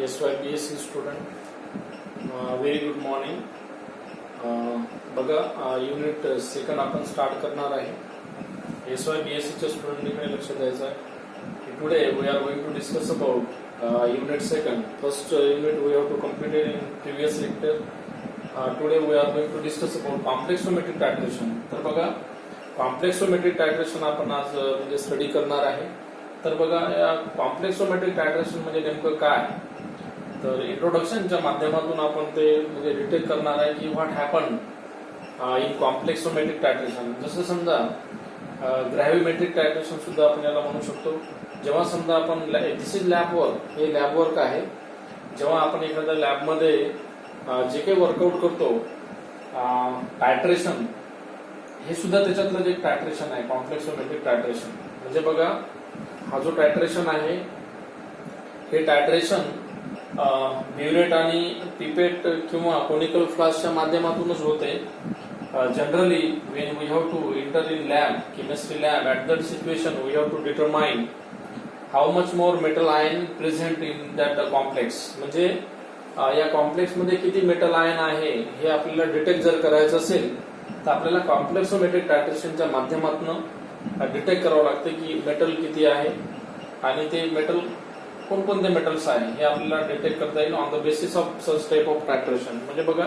SYBSC student, very good morning. बघा, unit second आपण start करणार आहे. SYBSCच्या स्टुडंटकडे लक्ष द्यायचं आहे. Today we are going to discuss about unit second. First unit we have to completed in previous lecture. Today we are going to discuss about complexometric titration. तर बघा, कॉम्प्लेक्सोमेट्रिक टायट्रेशन आपण आज म्हणजे स्टडी करणार आहे. तर बघा, या कॉम्प्लेक्सोमेट्रिक टायट्रेशन म्हणजे नेमकं काय, तर इंट्रोडक्शनच्या माध्यमातून आपण ते म्हणजे डिटेक्ट करणार आहे की व्हॉट हॅपन इन कॉम्प्लेक्सोमेट्रिक टायट्रेशन. जसं समजा ग्रॅव्हिमेट्रिक टायट्रेशन सुद्धा आपण याला म्हणू शकतो. जेव्हा समजा आपण दिस इज लॅब वर्क, हे लॅब वर्क आहे. जेव्हा आपण एखाद्या लॅबमध्ये जे काही वर्कआउट करतो, टायट्रेशन हे सुद्धा त्याच्यातलं एक टायट्रेशन आहे, कॉम्प्लेक्सोमेट्रिक टायट्रेशन. म्हणजे बघा, हा जो टायट्रेशन आहे हे टायट्रेशन ब्युरेट आणि पिपेट किंवा कोनिकल फ्लास्कच्या माध्यमातूनच होते. Generally when we have to enter in lab, chemistry lab, at that situation we have to determine how much more metal ion present in that complex. म्हणजे या complex मध्ये किती metal ion आहे हे आपल्याला डिटेक्ट जर करायचं असेल तर आपल्याला कॉम्प्लेक्सोमेट्रिक टायट्रेशनच्या माध्यमातून डिटेक्ट करावं लागतं की मेटल किती आहे आणि ते मेटल कोणकोणते मेटल्स आहे हे आपल्याला डिटेक्ट करता येईल on the basis of such type of titration. म्हणजे बघा,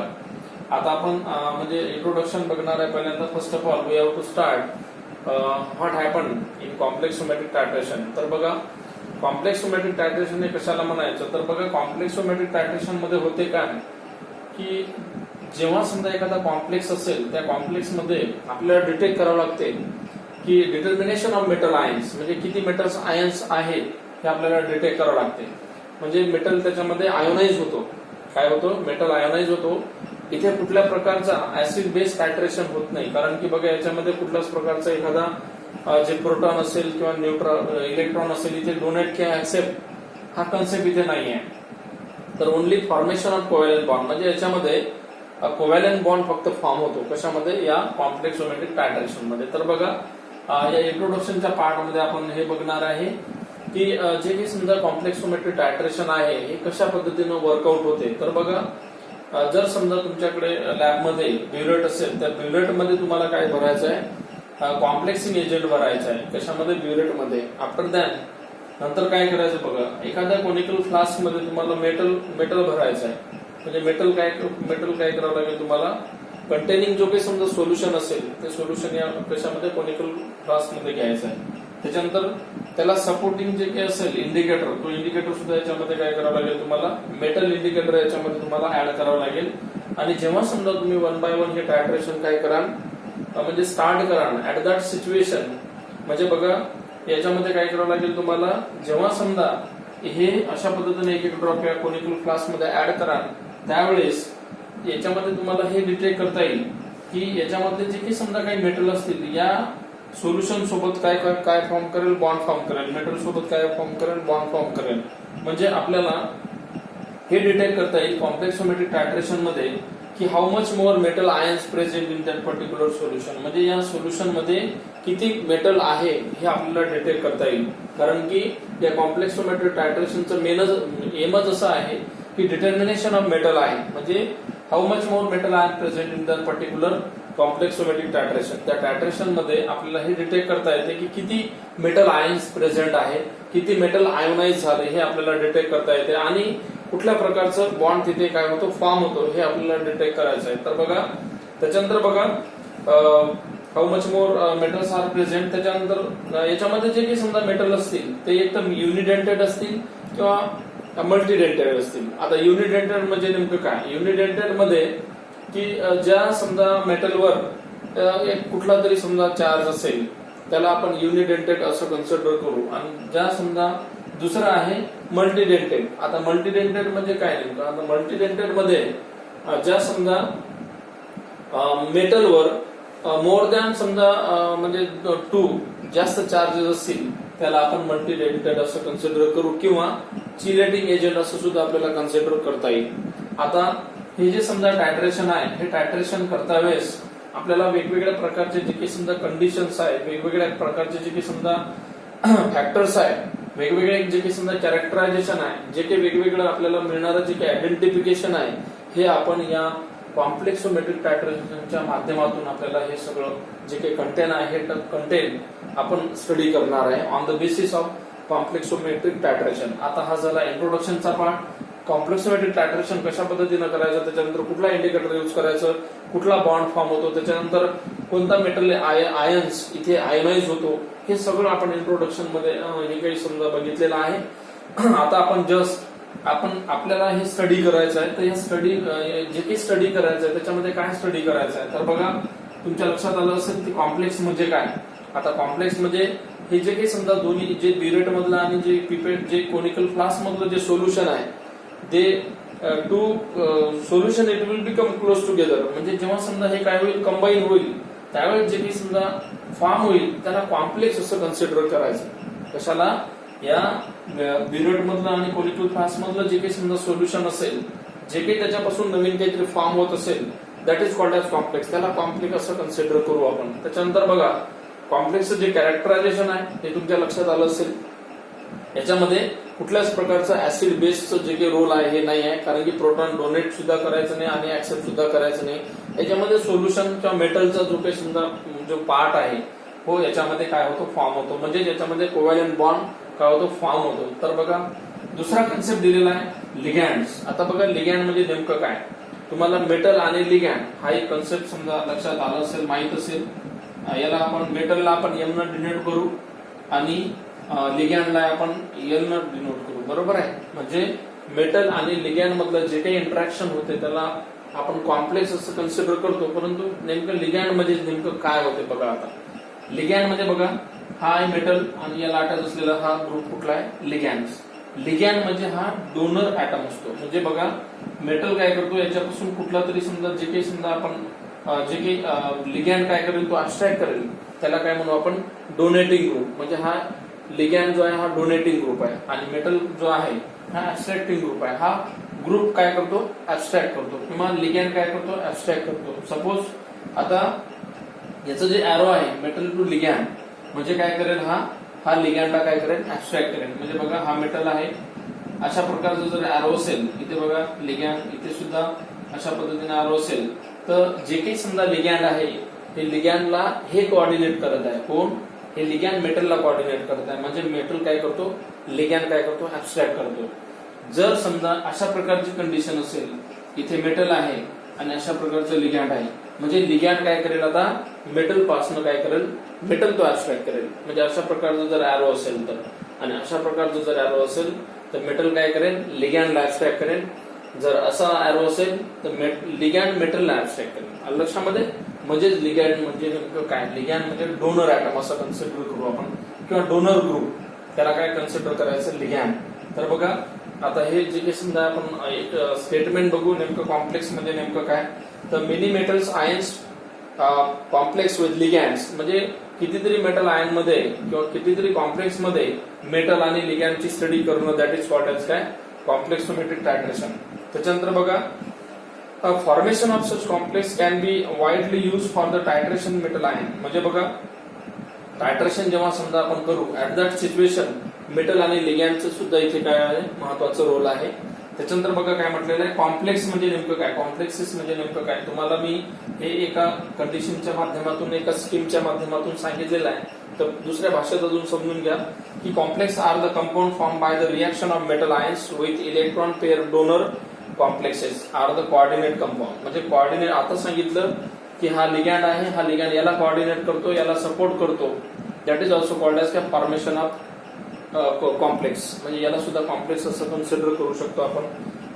आता आपण म्हणजे इंट्रोडक्शन बघणार आहे. पहिल्यांदा first of all we have to start what happen in complexometric titration. तर बघा, कॉम्प्लेक्सोमेट्रिक टायट्रेशन हे कशाला म्हणायचं, तर बघा, कॉम्प्लेक्सोमेट्रिक टायट्रेशन मध्ये होते काय की जेव्हा समजा एखादा कॉम्प्लेक्स असेल, त्या कॉम्प्लेक्स मध्ये आपल्याला डिटेक्ट करावं लागते की डिटर्मिनेशन ऑफ मेटल आयन्स, म्हणजे किती मेटल्स आयन्स आहेत हे आपल्याला डिटेक्ट करावं लागते. म्हणजे मेटल त्याच्यामध्ये आयोनाइज होतो. काय होतो? मेटल आयोनाइज होतो. इथे कुठल्या प्रकारचा ऍसिड बेस टायट्रेशन होत नाही, कारण की बघा, याच्यामध्ये कुठल्याच प्रकारचा एखादा जे प्रोटॉन असेल किंवा न्यूट्रॉन इलेक्ट्रॉन असेल, इथे डोनेट किंवा ऍक्सेप्ट हा कन्सेप्ट इथे नाही आहे. तर only formation of covalent bond, म्हणजे याच्यामध्ये कोव्हॅलेंट बॉन्ड फक्त फॉर्म होतो. कशामध्ये? या कॉम्प्लेक्सोमेट्रिक टायट्रेशन मध्ये. तर बघा, या इंट्रोडक्शनच्या पार्टमध्ये आपण हे बघणार आहे की जे काही समजा कॉम्प्लेक्सोमेट्रिक टायट्रेशन आहे हे कशा पद्धतीनं वर्कआउट होते. तर बघा, जर समजा तुमच्याकडे लॅबमध्ये ब्युरेट असेल, तर ब्युरेट मध्ये तुम्हाला काय भरायचं आहे? कॉम्प्लेक्सिंग एजंट भरायचं आहे. कशामध्ये? ब्युरेट मध्ये. आफ्टर दॅट नंतर काय करायचं बघा, एखाद्या कोनिकल फ्लास्क मध्ये तुम्हाला मेटल भरायचं आहे. म्हणजे मेटल काय करावं लागेल तुम्हाला? कंटेनिंग जो काही समजा सोल्युशन असेल, ते सोल्युशन या कशामध्ये? कोनिकल फ्लास्क मध्ये घ्यायचं आहे. त्याच्यानंतर त्याला सपोर्टिंग जे काही असेल इंडिकेटर, तो इंडिकेटर सुद्धा याच्यामध्ये काय करावं लागेल तुम्हाला? मेटल इंडिकेटर याच्यामध्ये तुम्हाला ऍड करावं लागेल. आणि जेव्हा समजा तुम्ही 1 by 1 हे टायट्रेशन काय कराल, म्हणजे स्टार्ट कराल ऍट दॅट सिच्युएशन. म्हणजे बघा, याच्यामध्ये काय करावं लागेल तुम्हाला? जेव्हा समजा हे अशा पद्धतीने एक ड्रॉप या कोनिकल फ्लास्क मध्ये ऍड कराल, त्यावेळेस याच्यामध्ये तुम्हाला हे डिटेक्ट करता येईल की याच्यामध्ये जे काही समजा काही मेटल असतील, या सोल्युशन सोबत काय फॉर्म करेल? बॉन्ड फॉर्म करेल. मेटल सोबत काय फॉर्म करेल? बॉन्ड फॉर्म करेल. म्हणजे आपल्याला हे डिटेक्ट करता येईल कॉम्प्लेक्सोमेट्रिक टायट्रेशन मध्ये की how much more metal ions present in that particular solution. म्हणजे या सोल्युशन मध्ये किती मेटल आहे हे आपल्याला डिटेक्ट करता येईल. कारण की या कॉम्प्लेक्सोमेट्रिक टायट्रेशनचं एमच असं आहे की डिटर्मिनेशन ऑफ मेटल आयन, म्हणजे how much more metal ion present in that particular complexometric titration. त्या टायट्रेशन मध्ये आपल्याला हे डिटेक्ट करता येते की किती मेटल आयन्स प्रेझेंट आहे, किती मेटल आयोनाइज झाले हे आपल्याला डिटेक्ट करता येते, आणि कुठल्या प्रकारचं बॉन्ड तिथे काय होतो? फॉर्म होतो, हे आपल्याला डिटेक्ट करायचं आहे. तर बघा, त्याच्यानंतर बघा, how much more metals are present. त्याच्यानंतर याच्यामध्ये जे काही समजा मेटल असतील ते एकदम युनिडेंटेड असतील किंवा मल्टीडेंटेड असतील. आता युनिडेंटेड म्हणजे नेमकं काय? युनिडेंटेड मध्ये की ज्या समजा मेटलवर एक कुठला तरी समजा चार्ज असेल, त्याला आपण युनिडेंटेड असं कन्सिडर करू. आणि ज्या समजा दुसरं आहे मल्टीडेंटेड. आता मल्टीडेंटेड म्हणजे काय नेमकं? आता मल्टीडेंटेड मध्ये ज्या समजा मेटलवर मोर दॅन समजा म्हणजे 2 जास्त चार्जेस असतील, त्याला आपण मल्टीडेंटेड असं कन्सिडर करू, किंवा चिलेटिंग एजंट असं सुद्धा आपल्याला कन्सिडर करता येईल. आता हे जे समजा टायट्रेशन आहे, हे टायट्रेशन करता वेळेस आपल्याला वेगवेगळ्या प्रकारचे जे काही समजा कंडिशन्स आहेत, वेगवेगळ्या प्रकारचे जे काही समजा फॅक्टर्स आहेत, वेगवेगळे जे काही समजा कॅरेक्टरायझेशन आहे, जे काही वेगवेगळं आपल्याला मिळणारं जे काही आयडेंटिफिकेशन आहे, हे आपण या कॉम्प्लेक्सोमेट्रिक टायट्रेशनच्या माध्यमातून आपल्याला हे सगळं जे काही कंटेन आहे हे कंटेन आपण स्टडी करणार आहे on the basis of complexometric titration. आता हा झाला इंट्रोडक्शनचा पार्ट. कॉम्प्लेक्सोमेट्रिक टायट्रेशन कशा पद्धतीनं करायचं, त्याच्यानंतर कुठला इंडिकेटर यूज करायचं, कुठला बॉन्ड फॉर्म होतो, त्याच्यानंतर कोणता मेटल आयन्स इथे आयनाइज होतो, हे सगळं आपण इंट्रोडक्शन मध्ये हे काही समजा बघितलेलं आहे. आता आपण आपल्याला हे स्टडी करायचं आहे, तर हे स्टडी जे काही स्टडी करायचं आहे त्याच्यामध्ये काय स्टडी करायचं आहे, तर बघा तुमच्या लक्षात आलं असेल की कॉम्प्लेक्स म्हणजे काय. आता कॉम्प्लेक्स म्हणजे हे जे काही समजा दोन्ही जे बिरेट मधलं आणि जे पिपेट जे कोनिकल फ्लास्क मधलं जे सोल्युशन आहे, ते to solution it will become close together. म्हणजे जेव्हा समजा हे काय होईल, कंबाईन होईल, त्यावेळेस जे काही समजा फॉर्म होईल त्याला कॉम्प्लेक्स असं कन्सिडर करायचं. कशाला, या बिरेट मधलं आणि कोनिकल फ्लास्क मधलं जे काही समजा सोल्युशन असेल, जे काही त्याच्यापासून नवीन काहीतरी फॉर्म होत असेल, that is called as complex. त्याला कॉम्प्लेक्स असं कन्सिडर करू आपण. त्याच्यानंतर बघा कॉम्प्लेक्सचं जे कॅरेक्टरायझेशन आहे ते तुमच्या लक्षात आलं असेल. याच्यामध्ये कुठल्याच प्रकारचं ऍसिड बेसचं जे काही रोल आहे हे नाही आहे, कारण की प्रोटॉन डोनेट सुद्धा करायचं नाही आणि ऍक्सेप्ट सुद्धा करायचं नाही. याच्यामध्ये सोल्युशन किंवा मेटलचा जो काही समजा जो पार्ट आहे हो, याच्यामध्ये काय होतो, फॉर्म होतो. म्हणजे याच्यामध्ये कोव्हॅलेंट बॉन्ड काय होतो, फॉर्म होतो. तर बघा दुसरा कन्सेप्ट दिलेला आहे लिगॅन्ड्स. आता बघा लिगॅन्ड म्हणजे नेमकं काय, तुम्हाला मेटल आणि लिगॅन्ड हा एक कन्सेप्ट समजा लक्षात आला असेल, माहित असेल. याला आपण मेटलला आपण एम न डिनोट करू आणि लिगॅन्डला आपण एल न डिनोट करू, बरोबर आहे. म्हणजे मेटल आणि लिगॅन्ड मधलं जे काही इंटरॅक्शन होते त्याला आपण कॉम्प्लेक्स असं कन्सिडर करतो. परंतु नेमकं लिगॅन्ड म्हणजे नेमकं काय होते बघा. आता लिगॅन्ड म्हणजे बघा हा आहे मेटल आणि याला अटॅच असलेला हा ग्रुप कुठला आहे, लिगॅन्ड्स. लिगॅन्ड म्हणजे हा डोनर ऍटम असतो. म्हणजे बघा मेटल काय करतो, याच्यापासून कुठला तरी समजा जे काही समजा आपण जे काही लिगॅन्ड काय करेल तो अब्स्ट्रॅक्ट करेल, त्याला काय म्हणू आपण, डोनेटिंग ग्रुप. म्हणजे हा लिगॅन्ड जो आहे हा डोनेटिंग ग्रुप आहे आणि मेटल जो आहे हा ऍब्स्ट्रॅक्टिंग ग्रुप आहे. हा ग्रुप काय करतो, ऍब्स्ट्रॅक्ट करतो, किंवा लिगॅन्ड काय करतो, ऍब्स्ट्रॅक्ट करतो. सपोज आता याचं जे अॅरो आहे मेटल टू लिगॅन्ड म्हणजे काय करेल, हा लिगॅन्डला काय करेल, ऍब्स्ट्रॅक्ट करेल. म्हणजे बघा हा मेटल आहे, अशा प्रकारचं जर अॅरो असेल, इथे बघा लिगॅन्ड, इथे सुद्धा अशा पद्धतीने अॅरो असेल, तर जे काही समजा लिगॅन्ड आहे हे लिगॅन्डला हे कोऑर्डिनेट करत आहे. कोण, हे लिगॅन्ड मेटलला कोऑर्डिनेट करत आहे. म्हणजे मेटल काय करतो, लिगॅन्ड काय करतो, ऍब्स्ट्रॅक्ट करतो. जर समजा अशा प्रकारची कंडिशन असेल, इथे मेटल आहे आणि अशा प्रकारचं लिगॅन्ड आहे, म्हणजे लिगॅन्ड काय करेल, आता मेटल पासून काय करेल, मेटल तो ऍब्स्ट्रॅक्ट करेल. म्हणजे अशा प्रकारचं जर अॅरो असेल तर, आणि अशा प्रकारचं जर अॅरो असेल तर मेटल काय करेल, लिगॅन्डला ऍब्स्ट्रॅक्ट करेल. जर असा अॅरो असेल तर लिगॅन्ड मेटलला ऍब्स्ट्रॅक्ट करेल. लक्षामध्ये, म्हणजे लिगॅन्ड म्हणजे नेमकं काय, लिगॅन्ड म्हणजे डोनर ऍटम असं कन्सिडर करू आपण, किंवा डोनर ग्रुप, त्याला काय कन्सिडर करायचं, लिगॅन्ड. तर बघा आता हे जे काही समजा आपण एक स्टेटमेंट बघू, नेमकं कॉम्प्लेक्स म्हणजे नेमकं काय. तर many metals ions complex with ligands, म्हणजे कितीतरी मेटल आयन मध्ये किंवा कितीतरी कॉम्प्लेक्स मध्ये मेटल आणि लिगॅन्डची स्टडी करणं, दॅट इज कॉल्ड एज काय, कॉम्प्लेक्सोमेट्रिक टायट्रेशन. त्याच्यानंतर बघा formation of such complex can be widely use for the titration metal ion. म्हणजे बघा टायट्रेशन जेव्हा समजा आपण करू, ऍट दॅट सिच्युएशन मेटल आणि लिगॅन्डचं सुद्धा इथे काय आहे, महत्वाचं रोल आहे. त्याच्यानंतर बघा काय म्हटलेलं आहे, कॉम्प्लेक्स म्हणजे नेमकं काय, कॉम्प्लेक्सेस म्हणजे नेमकं काय. तुम्हाला मी हे एका कंडिशनच्या माध्यमातून, एका स्कीमच्या माध्यमातून सांगितलेलं आहे. तर दुसऱ्या भाषेत अजून समजून घ्या की complex are the compound form by the reaction of metal ions with electron pair donor complexes are the coordinate compound. म्हणजे कोऑर्डिनेट आता सांगितलं की हा लिगॅन्ड आहे, हा लिगॅन्ड याला कोऑर्डिनेट करतो, याला सपोर्ट करतो, that is also called age formation of complex. म्हणजे याला सुद्धा कॉम्प्लेक्स असं कन्सिडर करू शकतो आपण.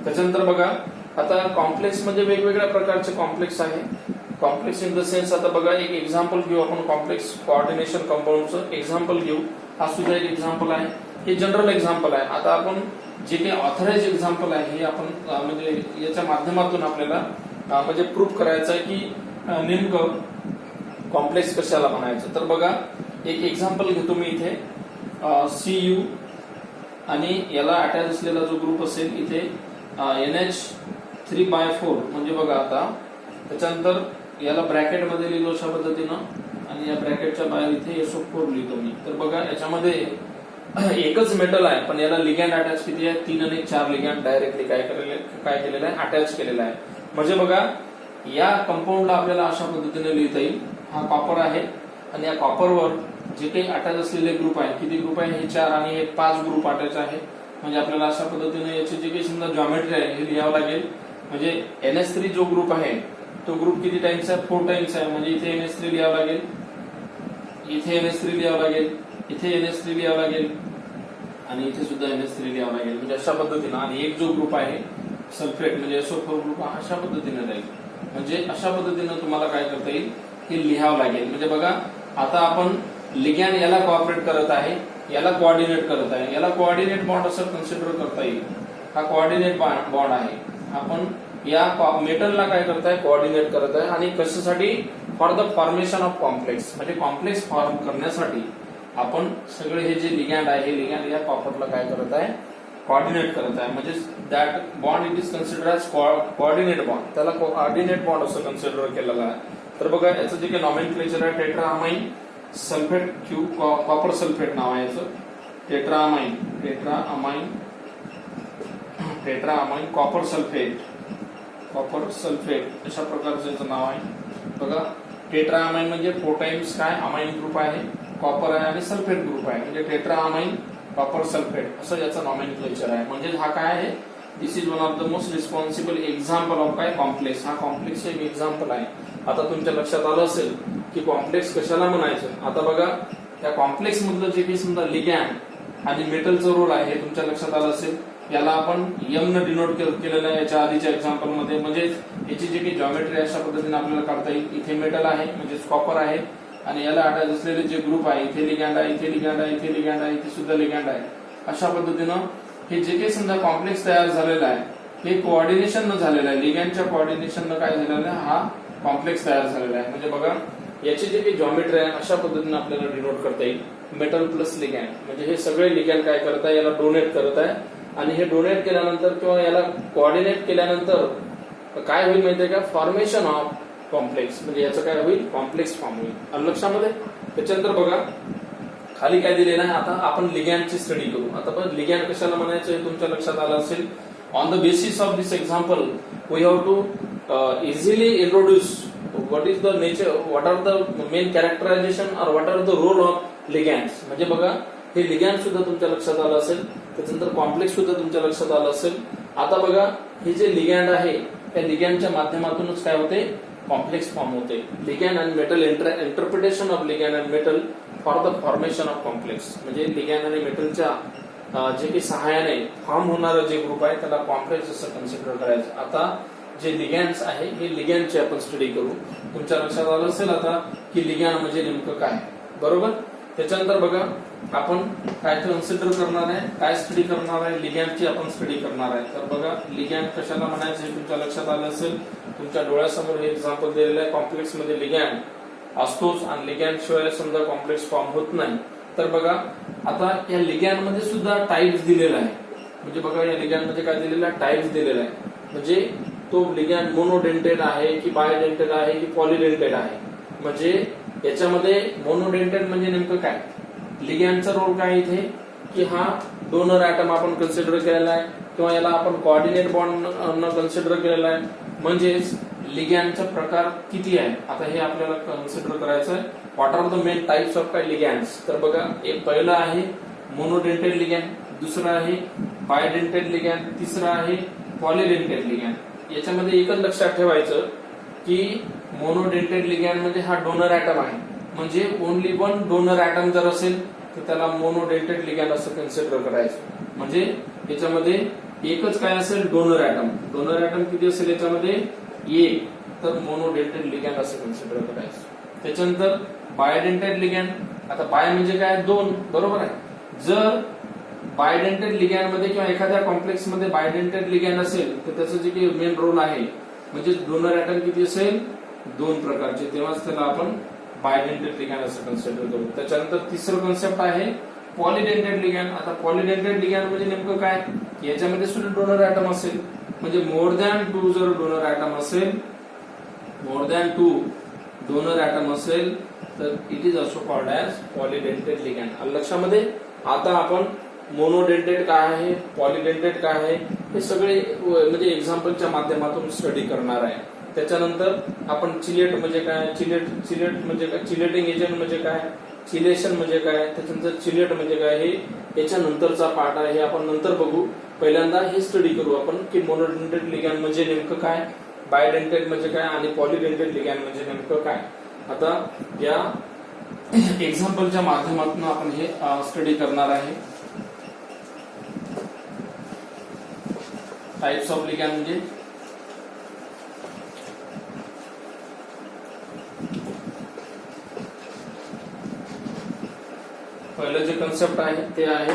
त्याच्यानंतर बघा आता कॉम्प्लेक्स म्हणजे वेगवेगळ्या प्रकारचे कॉम्प्लेक्स आहे. कॉम्प्लेक्स इन द सेन्स, आता बघा एक एक्झाम्पल घेऊ आपण, कॉम्प्लेक्स कोऑर्डिनेशन कंपाऊंडचं एक्झाम्पल घेऊ. हा सुद्धा एक एक्झाम्पल आहे, हे जनरल एक्झाम्पल आहे. आता आपण जे काही ऑथराइज एक्झाम्पल आहे हे आपण म्हणजे याच्या माध्यमातून आपल्याला म्हणजे प्रूव्ह करायचं आहे की नेमकं कॉम्प्लेक्स कशाला म्हणायचं. तर बघा एक एक्झाम्पल घेतो मी इथे, CU आणि याला अटॅच असलेला जो ग्रुप असेल इथे NH3/4. म्हणजे बघा आता त्याच्यानंतर याला ब्रॅकेट मध्ये लिहिलो अशा पद्धतीनं, आणि या ब्रॅकेटच्या बाहेर इथे SO4 लिहितो मी. तर बघा याच्यामध्ये एकच मेटल आहे पण याला लिगॅन्ड अटॅच किती आहे 3 आणि 4 लिगॅन्ड डायरेक्टली काय केलेलं आहे अटॅच केलेलं आहे. म्हणजे बघा या कंपाऊंडला आपल्याला अशा पद्धतीने लिहिता येईल. हा कॉपर आहे आणि या कॉपरवर जे काही अटॅच असलेले ग्रुप आहे किती ग्रुप आहे हे 4 आणि हे 5 ग्रुप अटॅच आहे. म्हणजे आपल्याला अशा पद्धतीने याची जे काही समजा जॉमेट्री आहे हे लिहावं लागेल. म्हणजे NH3 जो ग्रुप आहे तो ग्रुप किती टाइम्स आहे 4 टाइम्स आहे. म्हणजे इथे NH3 लिहावं लागेल, इथे NH3 लिहावं लागेल, इथे NH3 लिहावं लागेल आणि इथे सुद्धा NH3 लिहावं लागेल. म्हणजे अशा पद्धतीने आणि एक जो ग्रुप आहे सल्फेट म्हणजे SO4 ग्रुप अशा पद्धतीने राहील. म्हणजे अशा पद्धतीने तुम्हाला काय करता येईल हे लिहावं लागेल. म्हणजे बघा आता आपण लिगॅन्ड याला कोऑपरेट करत आहे, याला कोऑर्डिनेट करत आहे, याला कोऑर्डिनेट बॉन्ड असं कन्सिडर करता येईल. हा कोऑर्डिनेट बॉन्ड आहे. आपण या मेटलला काय करताय कोऑर्डिनेट करत आहे आणि कशासाठी for the formation of complex म्हणजे कॉम्प्लेक्स फॉर्म करण्यासाठी आपण सगळे हे जे लिगॅन्ड आहे हे लिगॅन्ड या कॉपरला काय करत आहे कोऑर्डिनेट करत आहे. म्हणजे that bond it is consider as coordinate bond, त्याला कोऑर्डिनेट बॉन्ड असं कन्सिडर केलेलं आहे. तर बघा याचं जे काही नॉमेनक्लेचर आहे tetraammine sulphate Q copper sulphate नाव आहे याचं. टेट्राअमाइन कॉपर सल्फेट अशा प्रकारचं याचं नाव आहे. बघा टेट्राअमाइन म्हणजे 4 टाइम्स काय अमाइन ग्रुप आहे, कॉपर आहे आणि सल्फेट ग्रुप आहे. म्हणजे टेट्राअमाइन कॉपर सल्फेट असं याचं नॉमेनक्लेचर आहे. म्हणजे हा काय आहे this is one of the most responsible example of काय कॉम्प्लेक्स. हा कॉम्प्लेक्स एक एक्झाम्पल आहे. आता तुमच्या लक्षात आलं असेल की कॉम्प्लेक्स कशाला म्हणायचं. आता बघा त्या कॉम्प्लेक्स मधलं जे काही समजा लिगॅन्ड आणि मेटलचं रोल आहे हे तुमच्या लक्षात आलं असेल. याला आपण M न डिनोट केलेलं आहे याच्या आधीच्या एक्झाम्पल मध्ये. म्हणजे याची जी काही जॉमेट्री अशा पद्धतीने आपल्याला काढता येईल. इथे मेटल आहे म्हणजे कॉपर आहे आणि याला अटॅच असलेले जे ग्रुप आहे इथे लिगॅन्ड आहे, इथे लिगॅन्ड आहे, इथे लिगॅन्ड आहे, इथे सुद्धा लिगॅन्ड आहे. अशा पद्धतीनं हे जे काही समजा कॉम्प्लेक्स तयार झालेला आहे हे कोऑर्डिनेशन न झालेलं आहे. लिगॅन्डच्या कोऑर्डिनेशन न काय झालेलं आहे हा कॉम्प्लेक्स तयार झालेला आहे. म्हणजे बघा याची जे काही जॉमेट्री आहे अशा पद्धतीने आपल्याला डिनोट करता येईल. मेटल प्लस लिगॅन्ड म्हणजे हे सगळे लिगॅन्ड काय करत आहे याला डोनेट करत आहे आणि हे डोनेट केल्यानंतर किंवा याला कोऑर्डिनेट केल्यानंतर काय होईल माहितीये का फॉर्मेशन ऑफ कॉम्प्लेक्स. म्हणजे याचं काय होईल कॉम्प्लेक्स फॉर्म होईल लक्षामध्ये. त्याच्यानंतर बघा खाली काय दिलेलं आहे. आता आपण लिगॅन्डची स्टडी करू. आता पण लिगॅन्ड कशाला म्हणायचं हे तुमच्या लक्षात आलं असेल. On the basis of this example we have to easily introduce what is the nature, what are the main characterization और what are the role of ligands. म्हणजे बघा हे लिगॅन्ड सुद्धा तुमच्या लक्षात आलं असेल. त्याच्यानंतर कॉम्प्लेक्स सुद्धा तुमच्या लक्षात आलं असेल. आता बघा हे जे लिगॅन्ड आहे त्या लिगॅन्डच्या माध्यमातूनच काय होते कॉम्प्लेक्स फॉर्म होते. Ligand and metal interpretation of ligand and metal for the formation of complex. म्हणजे लिगॅन्ड आणि मेटलच्या जे काही सहाय्याने फॉर्म होणारं जे ग्रुप आहे त्याला कॉम्प्लेक्स असं कन्सिडर करायचं. आता जे लिगॅन्ड्स आहे हे लिगॅन्डची आपण स्टडी करू. तुमच्या लक्षात आलं असेल आता की लिगॅन्ड म्हणजे नेमकं काय बरोबर. त्याच्यानंतर बघा आपण काय कन्सिडर करणार आहे काय स्टडी करणार आहे लिगॅन्डची आपण स्टडी करणार आहे. तर बघा लिगॅन्ड कशाला म्हणायचं हे तुमच्या लक्षात आलं असेल. तुमच्या डोळ्यासमोर हे एक्झाम्पल दिलेलं आहे. कॉम्प्लेक्स मध्ये लिगॅन्ड असतोच आणि लिगॅन्ड शिवाय समजा कॉम्प्लेक्स फॉर्म होत नाही. तर बघा आता या लिगॅन्ड मध्ये सुद्धा टाइप्स दिलेला आहे. म्हणजे बघा या लिगॅन्ड मध्ये काय दिलेलं आहे टाइप्स दिलेला आहे. म्हणजे तो लिगॅन्ड मोनोडेंटेड आहे की बायडेंटेड आहे की पॉलिडेंटेड आहे. म्हणजे याच्यामध्ये मोनोडेंटेड म्हणजे नेमकं काय लिगॅन्डचा रोल काय इथे की हा डोनर ऍटम आपण कन्सिडर केलेला आहे किंवा याला आपण कोऑर्डिनेट बॉन्ड न कन्सिडर केलेला आहे. म्हणजेच लिगॅन्डचा प्रकार किती आहे आता हे आपल्याला कन्सिडर करायचं आहे. What are the main types of काय लिगॅन्ड्स. तर बघा एक पहिलं आहे मोनोडेंटेड लिगॅन्ड, दुसरं आहे बायडेंटेड लिगॅन्ड, तिसरं आहे पॉलिडेंटेड लिगॅन्ड. याच्यामध्ये एकच लक्षात ठेवायचं की मोनोडेंटेड लिगॅन्ड म्हणजे हा डोनर ऍटम आहे. म्हणजे ओनली वन डोनर ऍटम जर असेल तर त्याला मोनोडेंटेड लिगॅन्ड असं कन्सिडर करायचं. म्हणजे याच्यामध्ये एकच काय असेल डोनर ऍटम. डोनर ऍटम किती असेल याच्यामध्ये एक, तर मोनोडेंटेड लिगॅन्ड असं कन्सिडर करायचं. त्याच्यानंतर बायडेंटेड लिगॅन्ड. आता बाय म्हणजे काय दोन बरोबर आहे. जर बायडेंटेड लिगॅन्ड मध्ये किंवा एखाद्या कॉम्प्लेक्स मध्ये बायडेंटेड लिगॅन्ड असेल तर त्याचं जे काही मेन रोल आहे म्हणजे डोनर ऍटम किती असेल दोन प्रकारचे, तेव्हाच त्याला आपण बायडेंटेड लिगॅन्ड असं कन्सिडर करू. त्याच्यानंतर तिसरं कॉन्सेप्ट आहे पॉलिडेंटेड लिगॅन्ड. आता पॉलिडेंटेड लिगॅन्ड म्हणजे नेमकं काय याच्यामध्ये सुद्धा डोनर ऍटम असेल. म्हणजे मोर दॅन टू जर डोनर ऍटम असेल, more than two donor atom असेल तर it is also called as polydentate ligand. लक्षामध्ये आता आपण मोनोडेंटेट काय आहे, पॉलिडेंटेट काय आहे, हे सगळे म्हणजे एक्झाम्पलच्या माध्यमातून स्टडी करणार आहे. त्याच्यानंतर आपण चिलेट म्हणजे काय, चिलेट म्हणजे काय, चिलेटिंग एजंट म्हणजे काय, चिलेशन म्हणजे काय, त्याच्यानंतर चिलेट म्हणजे काय, हे याच्यानंतरचा पार्ट आहे, हे आपण नंतर बघू. पहिल्यांदा हे स्टडी करू आपण की मोनोडेंटेट लिगॅंड म्हणजे नेमकं काय, बायडेंटेट म्हणजे काय आणि पॉलिडेंटेट लिगॅंड म्हणजे नेमकं काय. आता या एक्झाम्पलच्या माध्यमातून आपण हे स्टडी करणार आहे. टाइप्स ऑफ लिगॅंड म्हणजे पहिलं जे कन्सेप्ट आहे ते आहे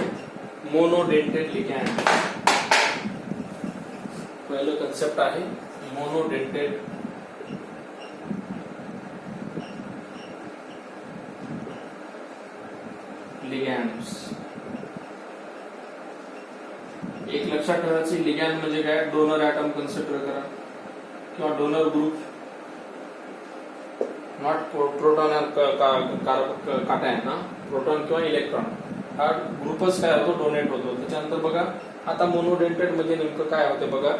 मोनोडेंटेट लिगॅंड. पहिलं कन्सेप्ट आहे मोनोडेंटेट लिगॅंड्स. एक लक्षात ठेवायची, लिगॅंड म्हणजे काय, डोनर ऍटम कन्सिडर करा किंवा डोनर ग्रुप, नॉट प्रोटॉन काटायन ना, प्रोटॉन किंवा इलेक्ट्रॉन, हा ग्रुपच काय होतो, डोनेट होतो. त्याच्यानंतर बघा आता मोनोडेंटेट म्हणजे नेमकं काय होते बघा,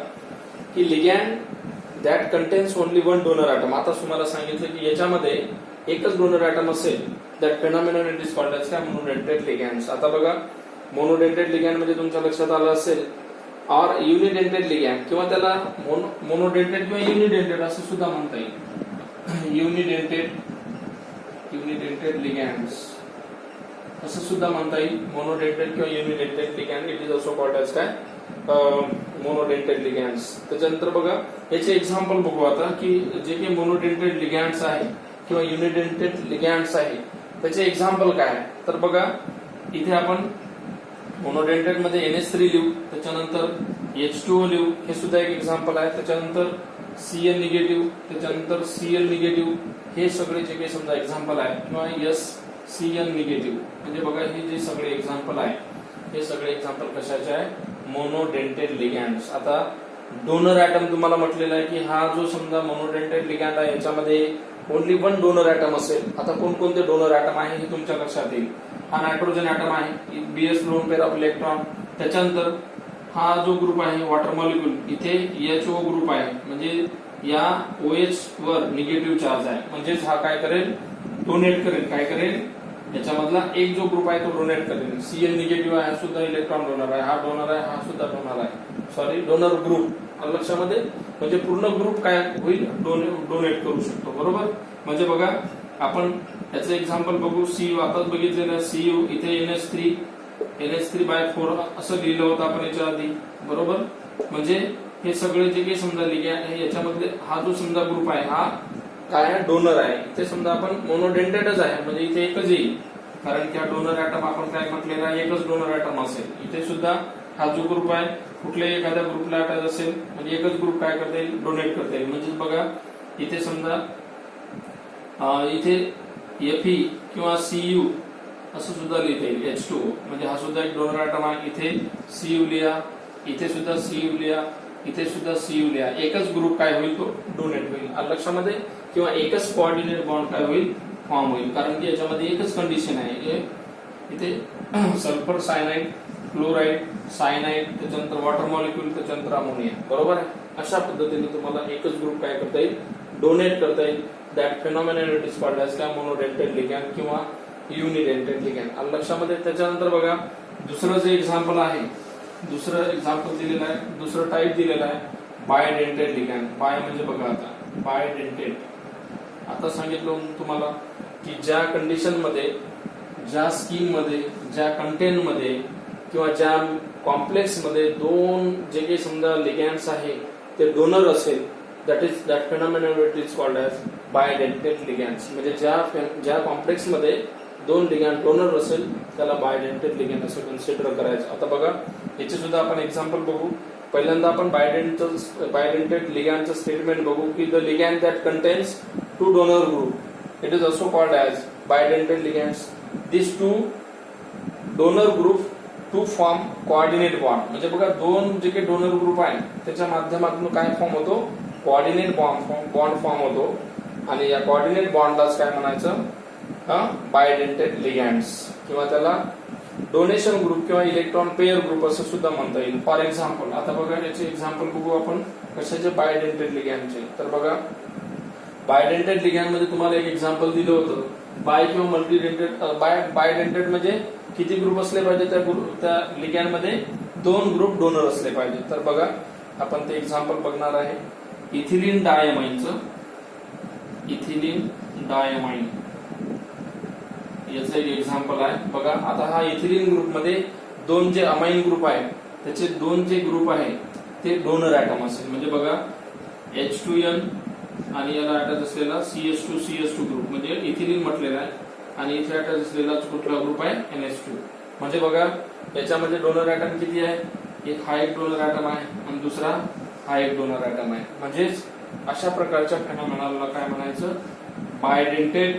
की ligand that contains only one donor atom. आता तुम्हाला सांगितलं की याच्यामध्ये एकच डोनर ऍटम असेल, that phenomenon it is called as काय, मोनोडेंटेट लिगॅंड्स. आता बघा मोनोडेंटेट लिगॅंड म्हणजे तुमच्या लक्षात आलं असेल, ऑर युनिडेंटेट लिगॅंड किंवा त्याला मोनोडेंटेट किंवा युनिडेंटेट असं सुद्धा म्हणता येईल. युनिडेंटेट लिगॅंड्स असं सुद्धा म्हणता येईल, मोनोडेंटेट किंवा unidentate ligand it is also called as काय, मोनोडेंटेट लिगॅंड्स. त्याच्यानंतर बघा याचे एक्झाम्पल बघू आता की जे काही मोनोडेंटेट लिगॅंड्स आहे किंवा युनिडेंटेट लिगॅंड्स आहे त्याचे एक्झाम्पल काय. तर बघा इथे आपण मोनोडेंटेट मध्ये NH3 लिहू, त्याच्यानंतर H2O लिहू, हे सुद्धा एक एक्झाम्पल आहे. त्याच्यानंतर Cl निगेटिव्ह, त्याच्यानंतर Cl निगेटिव्ह, हे सगळे जे काही समजा एक्झाम्पल आहे, किंवा SCl निगेटिव्ह. म्हणजे बघा हे जे सगळे एक्झाम्पल आहे हे सगळे एक्झाम्पल कशाचे आहे, मोनोडेंटेट लिगॅंड्स. आता डोनर ऍटम तुम्हाला म्हटलेला आहे की हा जो समजा मोनोडेंटेट लिगॅंड आहे याच्यामध्ये ओनली वन डोनर ऍटम असेल. आता कोणकोणते डोनर ऍटम आहे हे तुमच्या लक्षात येईल. हा नायट्रोजन ऍटम आहे, BS lone pair of electron. त्याच्यानंतर हा जो ग्रुप आहे वॉटर मॉलिक्यूल, इथे HO ग्रुप आहे, म्हणजे या OH वर निगेटिव्ह चार्ज आहे, म्हणजेच हा काय करेल, डोनेट करेल. काय करेल, याच्यामधला एक जो ग्रुप आहे तो डोनेट करेल. Cl निगेटिव्ह आहे, हा सुद्धा इलेक्ट्रॉन डोनर आहे, हा डोनर आहे, हा सुद्धा डोनर आहे, सॉरी डोनर ग्रुप. लक्षामध्ये म्हणजे पूर्ण ग्रुप काय होईल, डोनेट करू शकतो, बरोबर. म्हणजे बघा आपण याचं एक्झाम्पल बघू. CU आताच बघितलेलं आहे, CU इथे NH3/4 असं लिहिलं होतं आपण याच्या आधी, बरोबर. म्हणजे हे सगळे जे काही समजा लिगॅंड आहे याच्यामधले हा जो समजा ग्रुप आहे हा काय आहे, डोनर आहे. इथे समजा आपण मोनोडेंटेटच आहे, म्हणजे इथे एकच येईल, कारण की हा डोनर ऍटम आपण काय म्हटलेला आहे, एकच डोनर ऍटम असेल. इथे सुद्धा हा जो ग्रुप आहे कुठल्याही एखाद्या ग्रुपला अटॅच असेल, म्हणजे एकच ग्रुप काय करता येईल, डोनेट करता येईल. म्हणजे बघा इथे समजा इथे Fe किंवा Cu असं सुद्धा लिहिता येईल, H2O, म्हणजे हा सुद्धा एक डोनर ऍटम आहे. इथे Cu लिहा, इथे सुद्धा Cu लिहा, इथे सुद्धा Cu लिहा. एकच ग्रुप काय होईल, तो डोनेट होईल लक्षामध्ये, किंवा एकच कोऑर्डिनेट बॉन्ड काय होईल, फॉर्म होईल. कारण की याच्यामध्ये एकच कंडिशन आहे, इथे सल्फर सायनाइड, क्लोराइड, सायनाइड, त्याच्यानंतर वॉटर मॉलिक्यूल, त्याच्यानंतर अमोनिया, बरोबर आहे. अशा पद्धतीने तुम्हाला एकच ग्रुप काय करता येईल, डोनेट करता येईल. That phenomenon it is called as काय, मोनोडेंटेट लिगॅंड किंवा युनिडेंटेट लिगॅंड लक्षामध्ये. त्याच्यानंतर बघा दुसरं जे एक्झाम्पल आहे, दुसरं एक्झाम्पल दिलेलं आहे, दुसरं टाईप दिलेलं आहे, बायडेंटेट लिगॅंड. बाय म्हणजे बघा आता बायडेंटेट, आता सांगितलं तुम्हाला की ज्या कंडिशन मध्ये, ज्या स्कीम मध्ये, ज्या कंटेंट मध्ये किंवा ज्या कॉम्प्लेक्स मध्ये दोन जे काही समजा लिगॅंड्स आहे ते डोनर असेल, that phenomenon it is called as bidentate ligands. म्हणजे ज्या कॉम्प्लेक्स मध्ये दोन लिगॅंड डोनर असेल त्याला बायडेंटेट लिगॅंड असं कन्सिडर करायचं. आता बघा याचे सुद्धा आपण एक्झाम्पल बघू. पहिल्यांदा आपण बायडेंटेट लिगॅंडचं स्टेटमेंट बघू की the ligand that contains two donor group it is also called as bidentate ligands. This two donor group to form coordinate bond. म्हणजे बघा दोन जे काही डोनर ग्रुप आहे त्याच्या माध्यमातून काय फॉर्म होतो, कोऑर्डिनेट बॉन्ड फॉर्म होतो. आणि या कोऑर्डिनेट बॉन्डलाच काय म्हणायचं, बायडेंटेट लिगॅंड्स, किंवा त्याला डोनेशन ग्रुप किंवा इलेक्ट्रॉन पेअर ग्रुप असं सुद्धा म्हणता येईल. फॉर एक्झाम्पल आता बघा याचे एक्झाम्पल बघू आपण कशाचे, बायडेंटेड लिगॅंडचे. तर बघा बायडेंटेड लिगॅंड मध्ये तुम्हाला एक एक्झाम्पल दिलं होतं, बाय किंवा मल्टीडेंटेड. बायडेंटेड म्हणजे किती ग्रुप असले पाहिजे त्या लिगॅंड मध्ये, 2 ग्रुप डोनर असले पाहिजे. तर बघा आपण ते एक्झाम्पल बघणार आहे इथिलीन डायमाइनचं. इथिलीन डायमाइन याचं एक एक्झाम्पल आहे. बघा आता हा इथिलीन ग्रुप मध्ये 2 जे अमाइन ग्रुप आहे त्याचे 2 जे ग्रुप आहे ते डोनर ऍटम असेल. म्हणजे बघा H2N आणि याला अटॅच असलेला CH2 ग्रुप म्हणजे इथिलीन म्हटलेला आहे, आणि इथे अटॅच असलेला कुठला ग्रुप आहे NH2. म्हणजे बघा याच्यामध्ये डोनर ऍटम किती आहे, एक हा एक डोनर ऍटम आहे आणि दुसरा हा एक डोनर ऍटम आहे. म्हणजेच अशा प्रकारच्या फेनॉमेनाला काय म्हणायचं, बायडेंटेड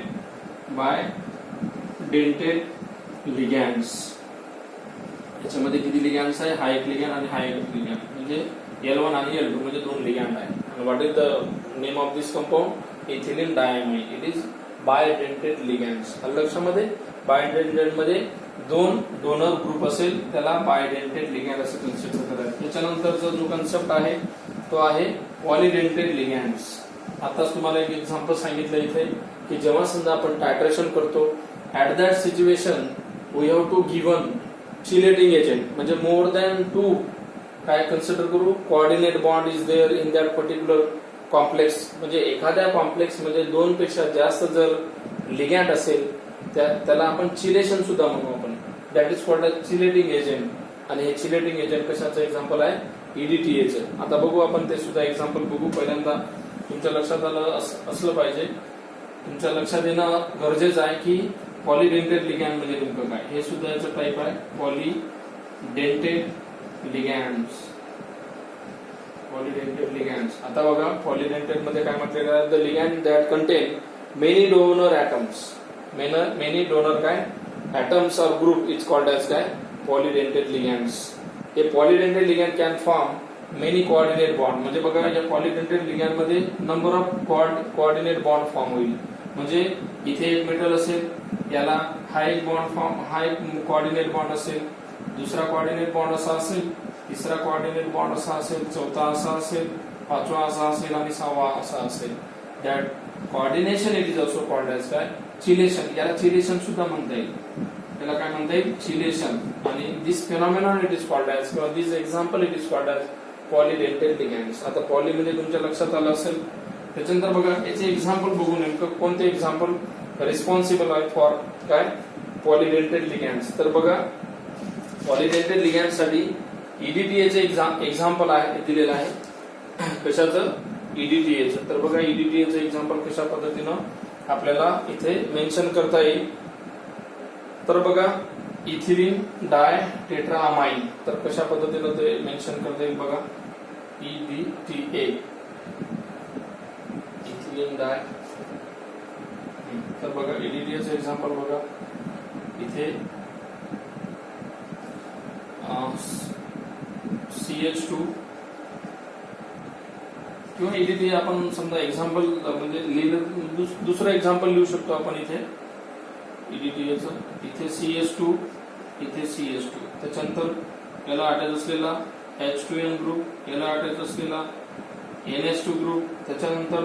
लिगॅंड्स. याच्यामध्ये किती लिगॅंड्स आहे, हा एक लिगॅंड आणि हा एक लिगॅंड, म्हणजे L1 आणि L2 म्हणजे 2 लिगॅंड आहे. आणि what is the name of this compound, ethylene diamine. It is bidentate ligands. लक्षामध्ये बायडेंटेड मध्ये 2 डोनर ग्रुप असेल त्याला बायडेंटेड लिगॅंड असे कन्सिडर करायचं. त्याच्यानंतरचा जो कन्सेप्ट आहे तो आहे पॉलीडेंटेड लिगॅंड्स. आताच तुम्हाला एक एक्झाम्पल सांगितलं इथे की जेव्हा समजा आपण टायट्रेशन करतो, at that situation we have to given chelating agent, म्हणजे मोर दॅन 2 काय कन्सिडर करू, coordinate bond is there in that particular complex. म्हणजे एखाद्या कॉम्प्लेक्स मध्ये 2 पेक्षा जास्त जर लिगॅंड असेल त्याला आपण चिलेशन सुद्धा म्हणू आपण, that is called chelating agent. आणि हे चिलेटिंग एजंट कशाचं एक्झाम्पल आहे, EDTAचं. आता बघू आपण ते सुद्धा एक्झाम्पल बघू. पहिल्यांदा तुमच्या लक्षात आलं असलं पाहिजे, तुमच्या लक्षात येणं गरजेचं आहे की पॉलीडेंटेड लिगॅंड म्हणजे नेमकं काय. हे सुद्धा याचं टाईप आहे पॉलीडेंटेड लिगॅंड्स. Polydentate ligands. आता बघा पॉलीडेंटेड मध्ये काय म्हटलेलं आहे, the ligand that content many donor atoms. Many donor काय ऍटम्स और ग्रुप इज कॉल्ड एज काय पॉलीडेंटेड लिगॅंड्स. हे polydentate ligand can form many coordinate bond. म्हणजे बघा या पॉलीडेंटेड लिगॅंड मध्ये number of coordinate bond form होईल. म्हणजे इथे एक मेटल असेल, याला हा एक बॉन्ड फॉर्म, हा एक कोऑर्डिनेट बॉन्ड असेल, दुसरा कोऑर्डिनेट बॉन्ड असा असेल, तिसरा कोऑर्डिनेट बॉन्ड असा असेल, चौथा असा असेल, पाचवा असा असेल आणि 6वा असा असेल. That coordination it is also called as काय चिलेशन. याला चिलेशन सुद्धा म्हणता येईल, त्याला काय म्हणता येईल चिलेशन. आणि this phenomenon it is called as, किंवा this example it is called as polydentate ligands. आता पॉली म्हणजे तुमच्या लक्षात आलं असेल. त्याच्यानंतर बघा याचे एक्झाम्पल बघू, नेमकं कोणते एक्झाम्पल रिस्पॉन्सिबल आहे फॉर काय पॉलीडेंटेड लिगॅंड्स. तर बघा पॉलीडेंटेड लिगॅंड साठी EDTAचे एक्झाम्पल आहे दिलेलं आहे. कशाचं, EDTAचं. तर बघा EDTAचं एक्झाम्पल कशा पद्धतीनं आपल्याला इथे मेन्शन करता येईल. तर बघा इथिलीन डाय टेट्रामाइन, तर कशा पद्धतीनं ते मेन्शन करता येईल बघा, EDTA इथिलीन डाय. तर बघा EDTAचं एक्झाम्पल बघा इथे CH2 किंवा EDTA आपण समजा एक्झाम्पल म्हणजे लिहिलं, दुसरं एक्झाम्पल लिहू शकतो आपण इथे EDTAचं. इथे CH2, इथे CH2, त्याच्यानंतर याला अटॅच असलेला H2N ग्रुप, याला अटॅच असलेला NH2 ग्रुप, त्याच्यानंतर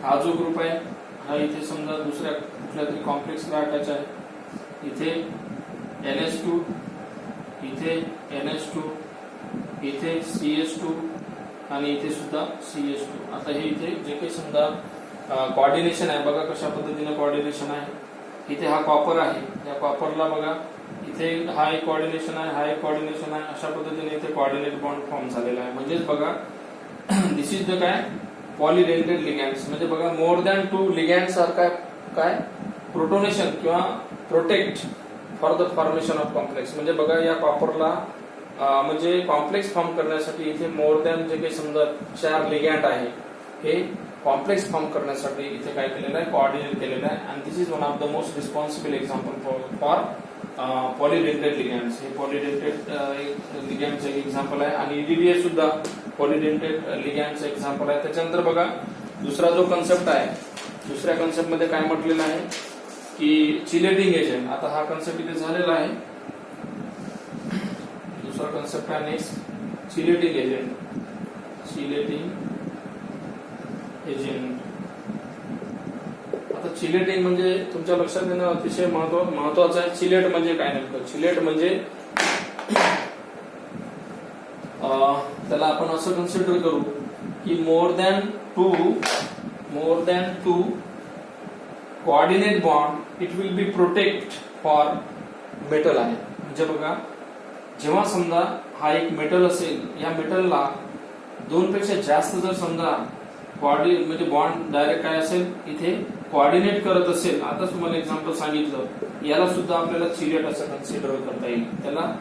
हा जो ग्रुप आहे हा इथे समजा दुसऱ्या कुठल्या तरी कॉम्प्लेक्सला अटॅच आहे. इथे NH2, इथे NH2, इथे CH2 आणि इथे सुद्धा CH2. आता हे इथे जे काही समजा कोऑर्डिनेशन आहे बघा कशा पद्धतीने कोऑर्डिनेशन आहे. इथे हा कॉपर आहे, या कॉपरला बघा इथे हा एक कोऑर्डिनेशन आहे, हा एक कोऑर्डिनेशन आहे. अशा पद्धतीने इथे कोऑर्डिनेट बॉन्ड फॉर्म झालेला आहे. म्हणजेच बघा दिस इज द काय पॉलीडेंटेड लिगॅंड्स. म्हणजे बघा मोर दॅन 2 लिगॅंड्स आर काय प्रोटोनेशन किंवा protect for the formation of complex. म्हणजे बघा या कॉपरला म्हणजे कॉम्प्लेक्स फॉर्म करण्यासाठी इथे मोर दॅन जे काही समजा 4 लिगॅंड आहे हे कॉम्प्लेक्स फॉर्म करण्यासाठी इथे काय केलेलं आहे कोऑर्डिनेट केलेलं आहे. आणि this is one of the most responsible example for polydentate ligands. हे पॉलीडेंटेड लिगॅंडचं एक एक्झाम्पल आहे. आणि EDTA सुद्धा पॉलीडेंटेड लिगॅंडचं एक्झाम्पल आहे. त्याच्यानंतर बघा दुसरा जो कन्सेप्ट आहे, दुसऱ्या कन्सेप्ट मध्ये काय म्हटलेलं आहे की चिलेटिंग एजंट. आता हा कन्सेप्ट इथे झालेला आहे दुसरा कन्सेप्ट आहे next chelating agent. Chelating agent. आता चिलेटिंग म्हणजे तुमच्या लक्षात येणं अतिशय महत्वाचं आहे. चिलेट म्हणजे काय नेमकं? चिलेट म्हणजे त्याला आपण असं कन्सिडर करू की more than two coordinate bond it will be protect for metal आहे. म्हणजे बघा, जेव्हा समजा हा एक मेटल असेल, या मेटलला दोन पेक्षा जास्त जर समजा म्हणजे बॉन्ड डायरेक्ट काय असेल इथे कोऑर्डिनेट करत असेल. आता तुम्हाला एक्झाम्पल सांगितलं, याला सुद्धा आपल्याला चिलेट असं कन्सिडर करता येईल. त्याला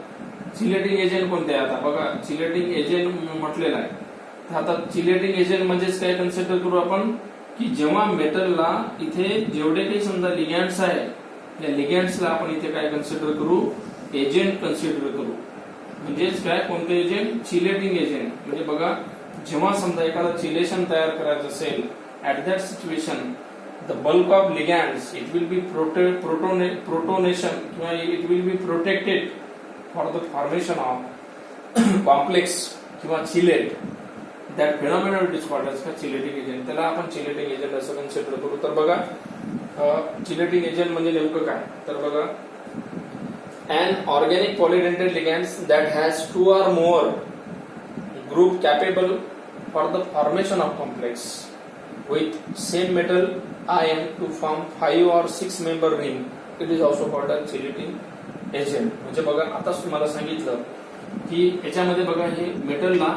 चिलेटिंग एजंट कोणते आहे? आता बघा, चिलेटिंग एजंट म्हटलेलं आहे. तर आता चिलेटिंग एजंट म्हणजेच काय कन्सिडर करू आपण की जेव्हा मेटलला इथे जेवढे काही समजा लिगॅंड्स आहे, या लिगॅंड्सला आपण इथे काय कन्सिडर करू? एजंट कन्सिडर करू. म्हणजेच काय, कोणते एजंट? Chelating agent. म्हणजे बघा, जेव्हा समजा एखादा चिलेशन तयार करायचं असेल, at that situation the bulk of ligands it will be protonation किंवा it will be protected for the formation of complex किंवा chelate. That phenomena it is called as chelating agent. त्याला आपण चिलेटिंग एजंट असं consider करू. तर बघा, chelating agent म्हणजे नेमकं काय? तर बघा, an organic polydentate ligands that has two or more group capable for the formation of complex with same metal ion to form 5 or 6 member ring, it is also called as chelating agent. म्हणजे बघा, आताच तुम्हाला सांगितलं की याच्यामध्ये बघा, हे मेटलला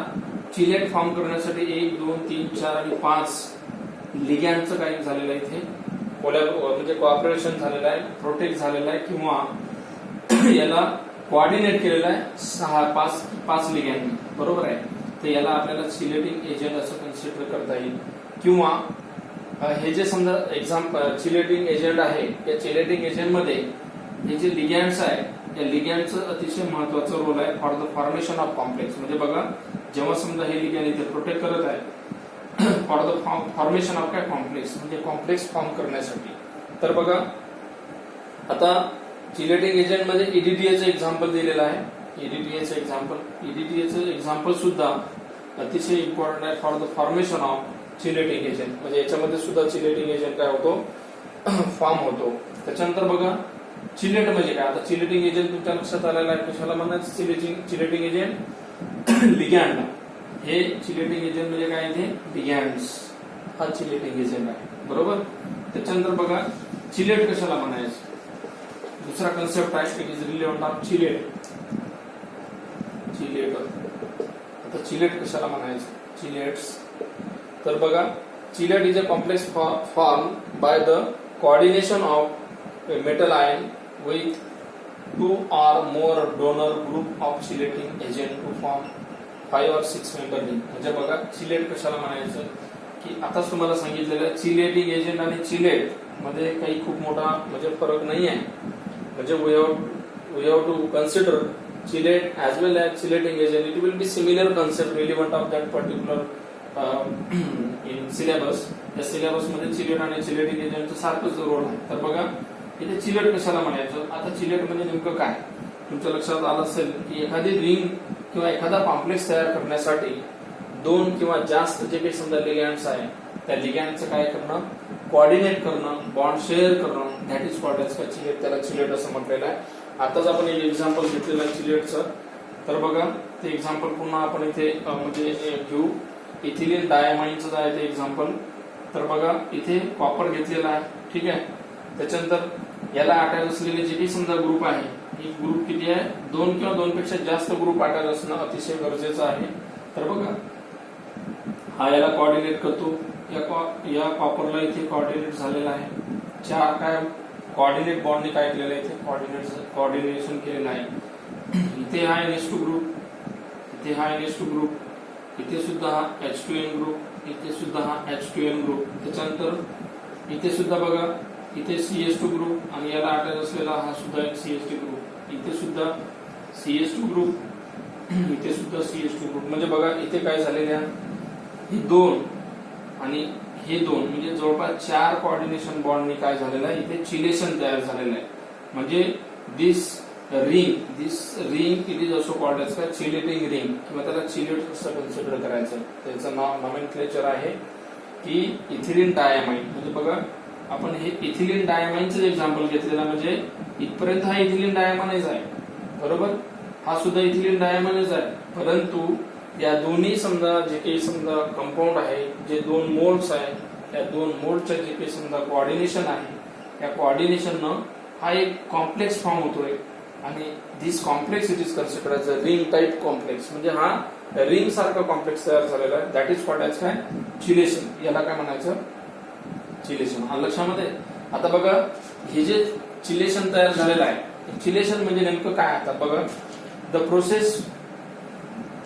chelate form करण्यासाठी 1 2 3 4 आणि 5 लिगॅंडचं काय झालेलं आहे इथे म्हणजे कोऑपरेशन झालेलं आहे, प्रोटेक्ट झालेलं आहे किंवा याला कोऑर्डिनेट केलेला आहे 5 लिगॅंड, बरोबर आहे. तर याला आपल्याला चिलेटिंग एजंट असं कन्सिडर करता येईल. किंवा हे जे समजा चिलेटिंग एजंट आहे, या चिलेटिंग एजंट मध्ये हे जे लिगॅंड्स आहे, या लिगॅंडचं अतिशय महत्वाचा रोल आहे for the formation of complex. म्हणजे बघा, जेव्हा समजा हे लिगॅंड इथे प्रोटेक्ट करत आहे फॉर द फॉर्मेशन ऑफ काय कॉम्प्लेक्स, म्हणजे कॉम्प्लेक्स फॉर्म करण्यासाठी. तर बघा, आता चिलेटिंग एजंट मध्ये ईडीटीएचं एक्झाम्पल दिलेलं आहे. ईडीटीएचं एक्झाम्पल सुद्धा अतिशय इम्पॉर्टंट आहे for the formation of chelating agent. म्हणजे याच्यामध्ये सुद्धा चिलेटिंग एजंट काय होतो? फॉर्म होतो. त्याच्यानंतर बघा, चिलेट म्हणजे काय? आता चिलेटिंग एजंट तुमच्या लक्षात आलेला आहे. कशाला म्हणायचं चिलेटिंग एजंट? लिगॅंडला. हे चिलेटिंग एजंट म्हणजे काय? इथे लिगॅंड्स हा चिलेटिंग एजंट आहे, बरोबर. त्याच्यानंतर बघा, चिलेट कशाला म्हणायचं? दूसरा कंसेप्ट आहे, it is relevant of chelate. आता चिलेट कशाला म्हणायचं? चिलेट्स. तर बघा, chelate is a complex form by the coordination of metal ion with 2 or more donor group of chelating agent to form 5 or 6 member ring. म्हणजे बघा, chelate कशाला म्हणायचं की आताच तुम्हाला सांगितलेलं चिलेटिंग एजंट आणि चिलेट मध्ये काही खूप मोठा म्हणजे फरक नाही आहे. म्हणजे we have to consider chelate as well as chelating agent. It will be similar concept relevant of that particular in syllabus. या सिलेबस मध्ये चिलेट आणि चिलेटिंग एजंटचं सारखंच रोल आहे. तर बघा, इथे चिलेट कशाला म्हणायचं? आता चिलेट म्हणजे नेमकं काय? तुमच्या लक्षात आलं असेल की एखादी रिंग किंवा एखादा कॉम्प्लेक्स तयार करण्यासाठी 2 किंवा जास्त जे काही समजा लिगॅंड्स आहे, त्या लिगॅंडचं काय करणं? कोऑर्डिनेट करणं, बॉन्ड शेअर करणं, that is called as chelate. त्याला चिलेट असं म्हटलेलं आहे. आताच आपण एक एक्झाम्पल घेतलेलं आहे चिलेटचं. तर बघा, ते एक्झाम्पल पुन्हा आपण इथे म्हणजे घेऊ. इथिलीन डायमाइनचं आहे ते एक्झाम्पल. तर बघा, इथे कॉपर घेतलेला आहे, ठीक आहे. त्याच्यानंतर याला अटॅच असलेले जे काही समजा ग्रुप आहे, ही ग्रुप किती आहे? 2 किंवा 2 पेक्षा जास्त ग्रुप अटॅच असणं अतिशय गरजेचं आहे. तर बघा, हा याला कोऑर्डिनेट करतो. या कॉपरला इथे कोऑर्डिनेट झालेला आहे. 4 काय कोऑर्डिनेट बॉन्डने काय केलेलं आहे? इथे कोऑर्डिनेशन केलेलं आहे. इथे हा NH2 ग्रुप, इथे हा NH2 ग्रुप, इथे सुद्धा हा H2N ग्रुप, इथे सुद्धा हा H2N ग्रुप. त्याच्यानंतर इथे सुद्धा बघा, इथे CH2 ग्रुप आणि याला अटॅच असलेला हा सुद्धा एक CH2 ग्रुप. इथे सुद्धा CH2 ग्रुप, इथे सुद्धा CH2 ग्रुप. म्हणजे बघा, इथे काय झालेले आहे? ही 2 आणि हे 2 म्हणजे जवळपास 4 कोऑर्डिनेशन बॉन्डनी काय झालेलं आहे? इथे चिलेशन तयार झालेलं आहे. म्हणजे this ring, this ring it is also called as काय चिलेटिंग रिंग किंवा त्याला चिलेट असं कन्सिडर करायचं. त्याचं नॉमेनक्लेचर आहे की इथिलीन डायमाइन. म्हणजे बघा आपण हे इथिलीन डायमाइनचं एक्झाम्पल घेतलेलं, म्हणजे इथपर्यंत हा इथिलीन डायमाइनच आहे बरोबर, हा सुद्धा इथिलीन डायमाइनच आहे. परंतु या दोन्ही समजा जे काही समजा कंपाऊंड आहे, जे दोन मोल्ड्स आहे, या दोन मोल्डच्या जे काही समजा कोऑर्डिनेशन आहे, या कोऑर्डिनेशननं हा एक कॉम्प्लेक्स फॉर्म होतोय आणि this complex it is considered as a ring type complex. म्हणजे हा रिंग सारखा कॉम्प्लेक्स तयार झालेला आहे. दॅट इज कॉल्ड एज काय चिलेशन. याला काय म्हणायचं चिलेशन. हा लक्षामध्ये. आता बघा हे जे चिलेशन तयार झालेलं आहे, चिलेशन म्हणजे नेमकं काय. आता बघा the process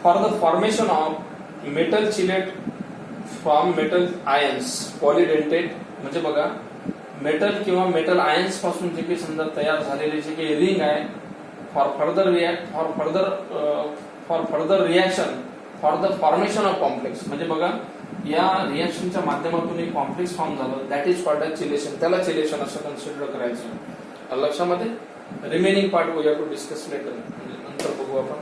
for the formation of metal chelate from metal ions polydentate. म्हणजे बघा मेटल किंवा मेटल आयन्स पासून जे काही समजा तयार झालेले जे काही रिंग आहे for further reaction for the formation of complex. म्हणजे बघा या रिॲक्शनच्या माध्यमातून एक कॉम्प्लेक्स फॉर्म झालं, that is called as chelation. त्याला चिलेशन असं कन्सिडर करायचं. लक्षामध्ये. Remaining part we have to discuss later, म्हणजे नंतर बघू आपण.